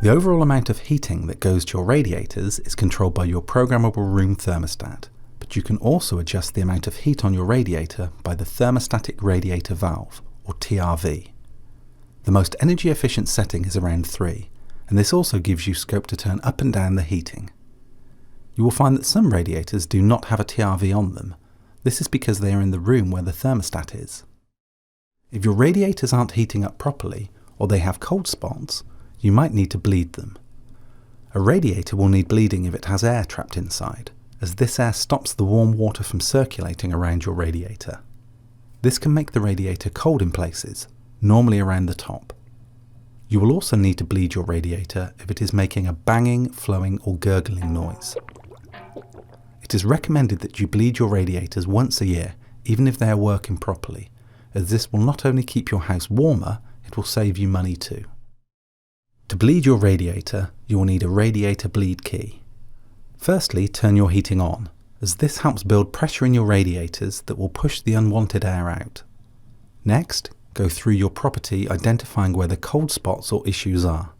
The overall amount of heating that goes to your radiators is controlled by your programmable room thermostat, but you can also adjust the amount of heat on your radiator by the thermostatic radiator valve, or TRV. The most energy efficient setting is around 3, and this also gives you scope to turn up and down the heating. You will find that some radiators do not have a TRV on them. This is because they are in the room where the thermostat is. If your radiators aren't heating up properly, or they have cold spots, you might need to bleed them. A radiator will need bleeding if it has air trapped inside, as this air stops the warm water from circulating around your radiator. This can make the radiator cold in places, normally around the top. You will also need to bleed your radiator if it is making a banging, flowing or gurgling noise. It is recommended that you bleed your radiators once a year, even if they are working properly, as this will not only keep your house warmer, it will save you money too. To bleed your radiator, you will need a radiator bleed key. Firstly, turn your heating on, as this helps build pressure in your radiators that will push the unwanted air out. Next, go through your property identifying where the cold spots or issues are.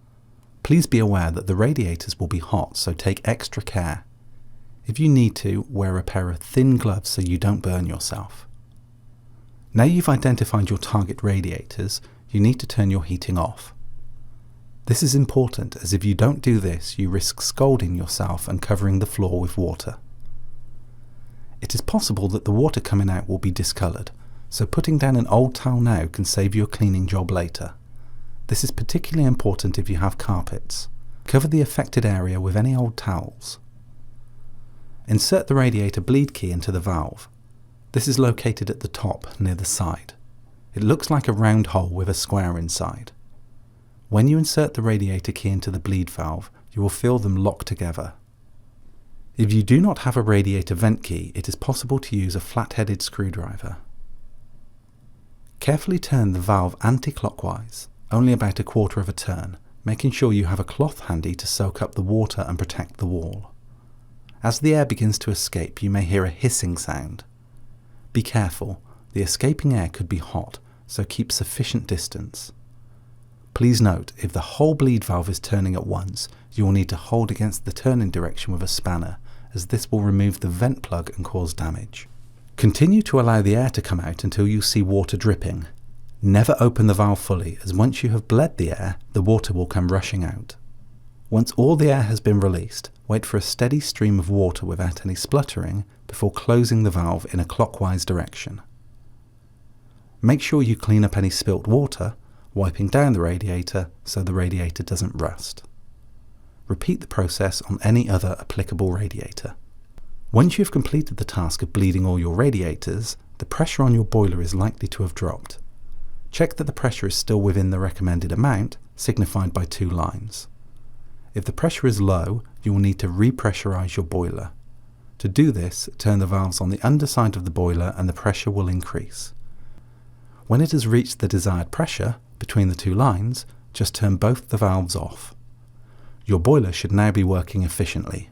Please be aware that the radiators will be hot, so take extra care. If you need to, wear a pair of thin gloves so you don't burn yourself. Now you've identified your target radiators, you need to turn your heating off. This is important, as if you don't do this, you risk scalding yourself and covering the floor with water. It is possible that the water coming out will be discoloured, so putting down an old towel now can save you a cleaning job later. This is particularly important if you have carpets. Cover the affected area with any old towels. Insert the radiator bleed key into the valve. This is located at the top, near the side. It looks like a round hole with a square inside. When you insert the radiator key into the bleed valve, you will feel them lock together. If you do not have a radiator vent key, it is possible to use a flat-headed screwdriver. Carefully turn the valve anti-clockwise, only about a quarter of a turn, making sure you have a cloth handy to soak up the water and protect the wall. As the air begins to escape, you may hear a hissing sound. Be careful, the escaping air could be hot, so keep sufficient distance. Please note, if the whole bleed valve is turning at once, you will need to hold against the turning direction with a spanner, as this will remove the vent plug and cause damage. Continue to allow the air to come out until you see water dripping. Never open the valve fully, as once you have bled the air, the water will come rushing out. Once all the air has been released, wait for a steady stream of water without any spluttering before closing the valve in a clockwise direction. Make sure you clean up any spilt water, wiping down the radiator so the radiator doesn't rust. Repeat the process on any other applicable radiator. Once you have completed the task of bleeding all your radiators, the pressure on your boiler is likely to have dropped. Check that the pressure is still within the recommended amount, signified by 2 lines. If the pressure is low, you will need to repressurize your boiler. To do this, turn the valves on the underside of the boiler and the pressure will increase. When it has reached the desired pressure, between the 2 lines, just turn both the valves off. Your boiler should now be working efficiently.